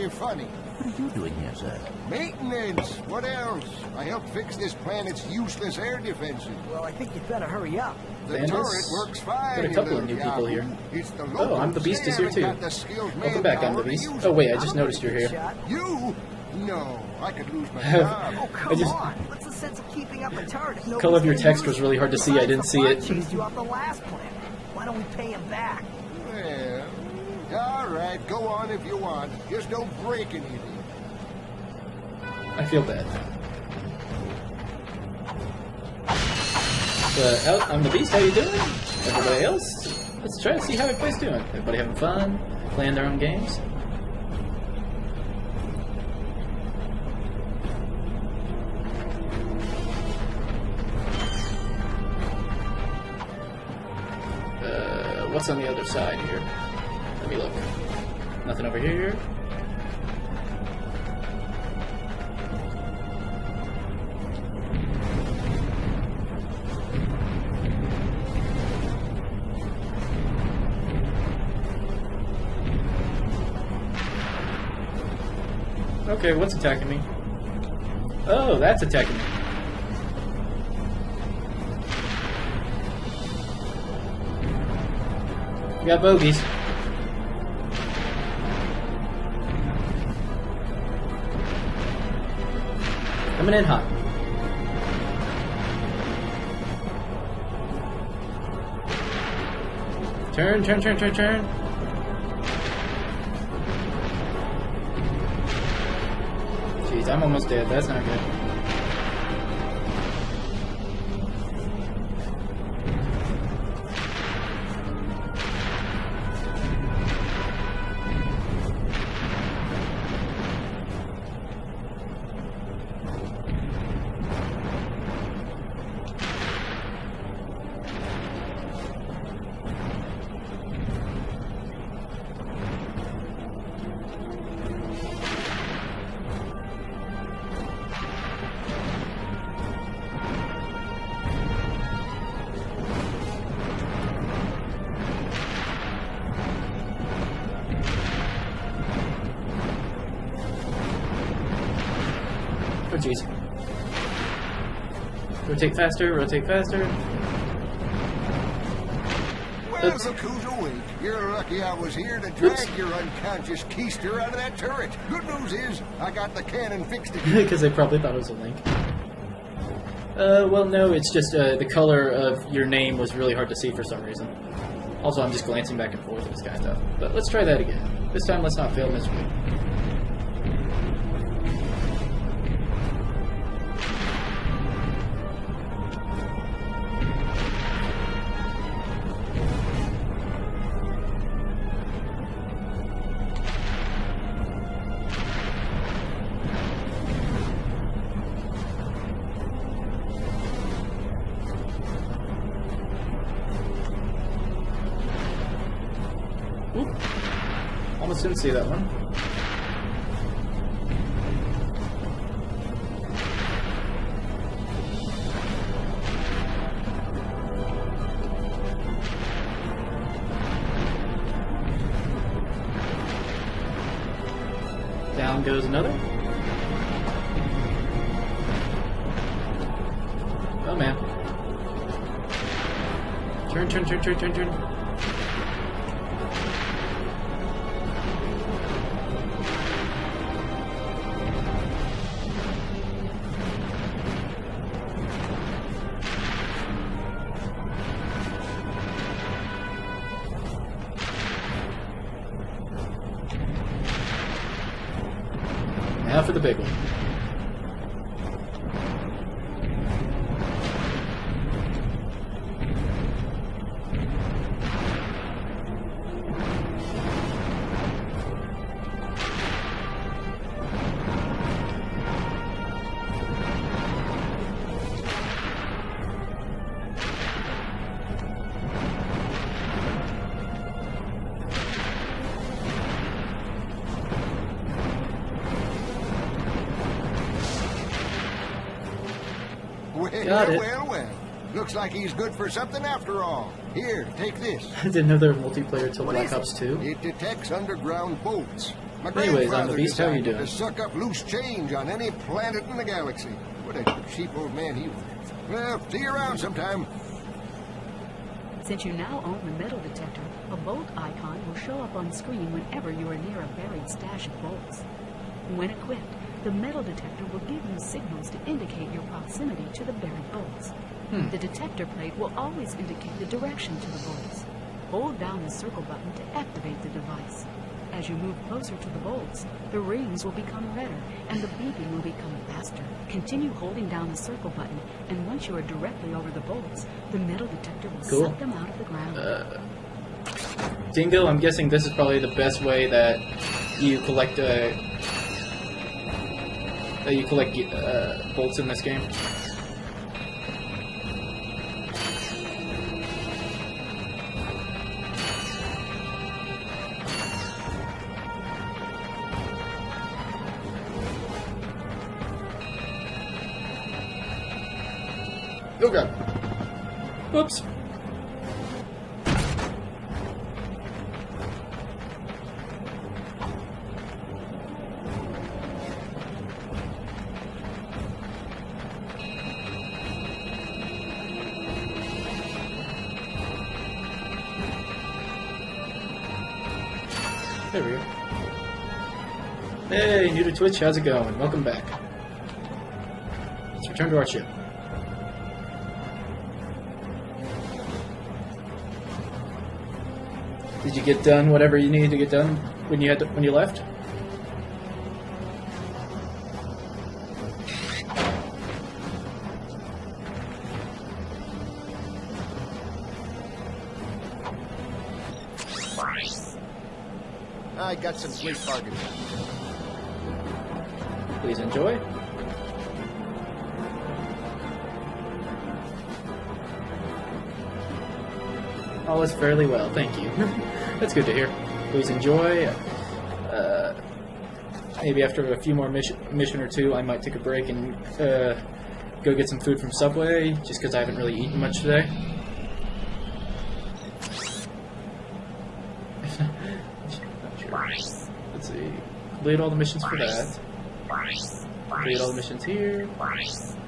you funny. What are you doing here, sir? Maintenance! What else? I helped fix this planet's useless air defenses. Well, I think you'd better hurry up. The Thanos? turret works fine. Got a couple of new people here. It's the Oh, I'm the Beast is here too. Welcome back, I'm the Beast. Oh wait, I just noticed you're here. You? No, I could lose my job. Oh, come on. What's the sense of keeping up a turret if Color of your nobody's text gonna was use really hard to see. I didn't see it. Chased you off the last planet. Why don't we pay him back? Well, all right, go on if you want. Just don't break anything. I feel bad now. I'm the Beast, how you doing? Everybody else? Let's try to see how everybody's doing. Everybody having fun? Playing their own games? What's on the other side here? Let me look. Nothing over here? Okay, what's attacking me? Oh, that's attacking me. We got bogeys. Coming in hot. Turn. Jeez, I'm almost dead. That's not good. Oh jeez. Rotate faster. Well, look who's awake. You're lucky I was here to drag your unconscious keister out of that turret. Good news is, I got the cannon fixed again. Because they probably thought it was a link. Well, no, it's just the color of your name was really hard to see for some reason. Also, I'm just glancing back and forth with this kind of stuff. But let's try that again. This time, let's not fail miserably. Oop. Almost didn't see that one. Down goes another. Oh man. Turn. Now for the big one. Got it. Well. Looks like he's good for something after all. Here, take this. I didn't know there was multiplayer till Black Ops 2. It detects underground bolts. My Anyways, I'm the grandfather Beast. How you decided doing? to suck up loose change on any planet in the galaxy. What a cheap old man he was. Well, see you around sometime. Since you now own the metal detector, a bolt icon will show up on screen whenever you are near a buried stash of bolts. When equipped, the metal detector will give you signals to indicate your proximity to the buried bolts. The detector plate will always indicate the direction to the bolts. Hold down the circle button to activate the device. As you move closer to the bolts, the rings will become redder and the beeping will become faster. Continue holding down the circle button, and once you are directly over the bolts, the metal detector will suck them out of the ground. Dingo, I'm guessing this is probably the best way that you collect bolts in this game. Oh god. Whoops. There we go. Hey, new to Twitch, how's it going? Welcome back. Let's return to our ship. Did you get done whatever you needed to get done when you left? I got some great bargains. Please enjoy. All is fairly well, thank you. That's good to hear. Please enjoy. Maybe after a few more mission or two, I might take a break and go get some food from Subway, just because I haven't really eaten much today. Let's see. Complete all the missions for that. Complete all the missions here.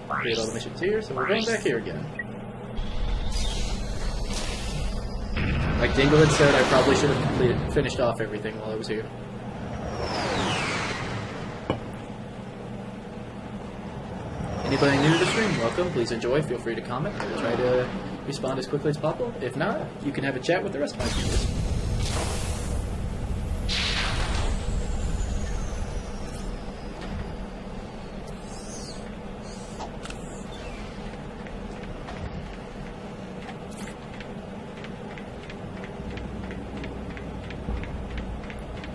Complete all the missions here, so we're going back here again. Like Dingle had said, I probably should have finished off everything while I was here. Anybody new to the stream, welcome. Please enjoy. Feel free to comment. I will try to respond as quickly as possible. If not, you can have a chat with the rest of my viewers.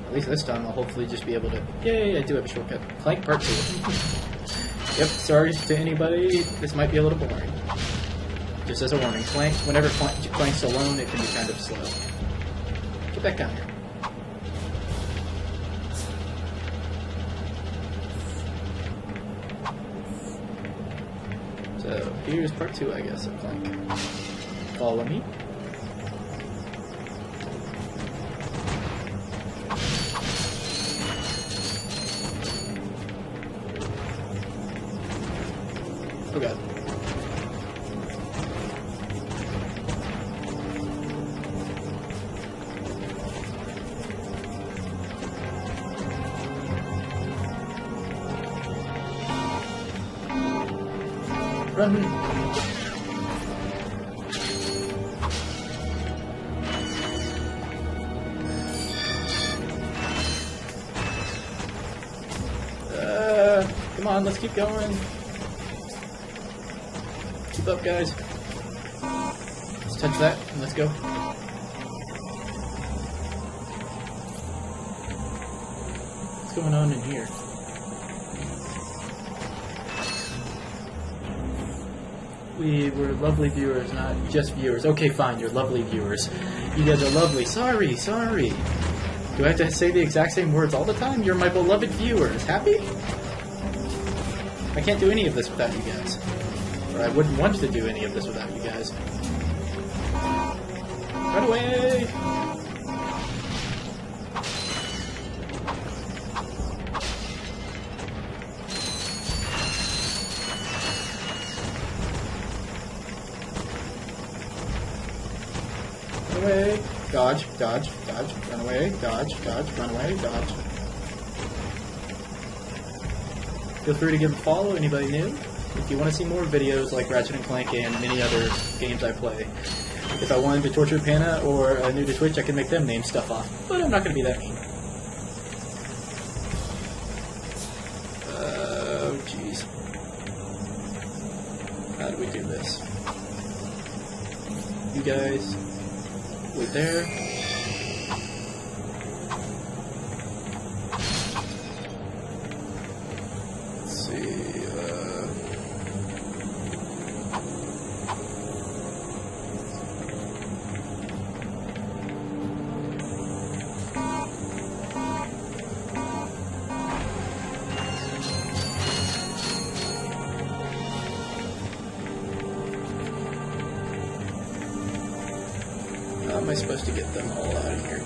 At least this time I'll hopefully just be able to... Yay, I do have a shortcut. Clank Part 2. Yep, sorry to anybody, this might be a little boring. Just as a warning, Clank, whenever Clank's alone, it can be kind of slow. Get back down here. So, here's Part 2, I guess, of Clank. Follow me. Oh god. Run! Come on, let's keep going. Keep up, guys. Let's touch that and let's go. What's going on in here? We were lovely viewers, not just viewers. Okay, fine, you're lovely viewers. You guys are lovely. Sorry. Do I have to say the exact same words all the time? You're my beloved viewers. Happy? I can't do any of this without you guys. Or I wouldn't want to do any of this without you guys. Run away! Dodge, dodge, dodge, run away, dodge, dodge, run away, dodge. Feel free to give a follow, anybody new. If you want to see more videos like Ratchet Clank and many other games I play. If I wanted to torture Panna or new to Twitch, I can make them name stuff off. But I'm not going to be that mean. Oh, jeez. How do we do this? You guys, wait there. Let's see. How am I supposed to get them all out of here?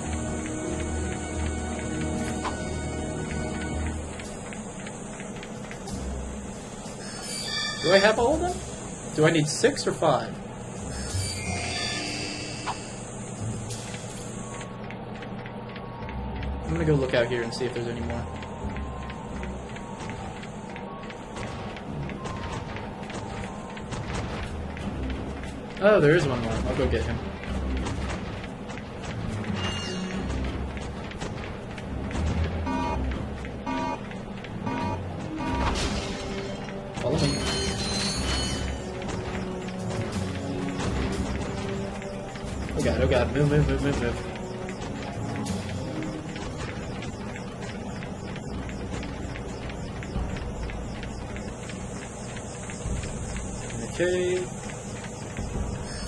Do I have all of them? Do I need 6 or 5? I'm gonna go look out here and see if there's any more. Oh, there is one more. I'll go get him. Follow me. Oh god, move, move, move, move, move. Okay.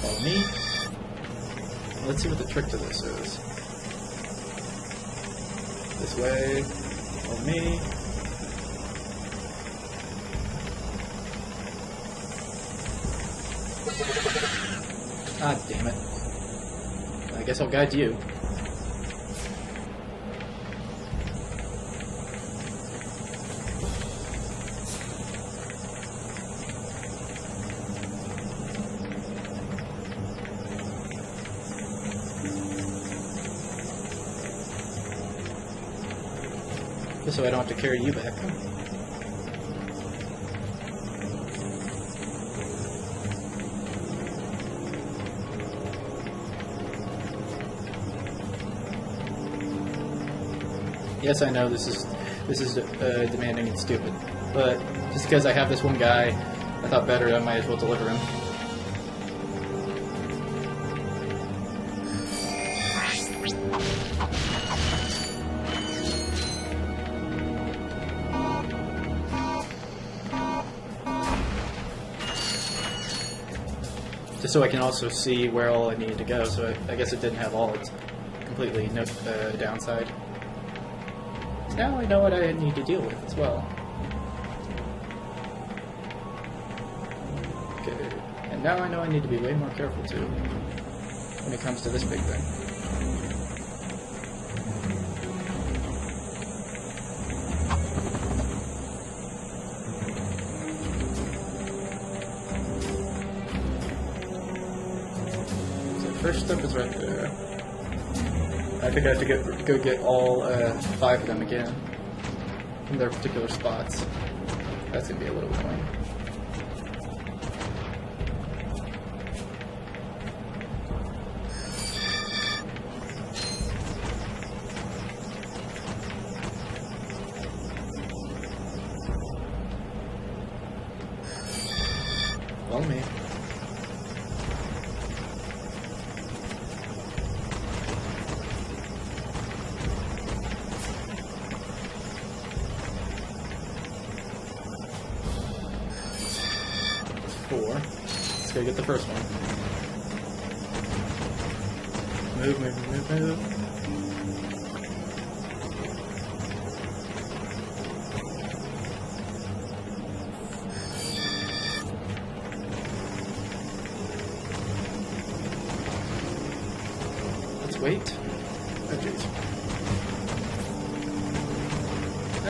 Follow me. Let's see what the trick to this is. This way. Follow me. Ah, damn it. I guess I'll guide you. Just so I don't have to carry you back. Yes, I know this is demanding and stupid, but just because I have this one guy, I thought better I might as well deliver him. Just so I can also see where all I needed to go, so I guess it didn't have all its completely no downside. Now I know what I need to deal with as well. Okay, and now I know I need to be way more careful too when it comes to this big thing. So first step is right there. I think I have to go get all 5 of them again from their particular spots. That's going to be a little annoying. Follow me. Let's go get the first one. Move, move, move, move. Let's wait.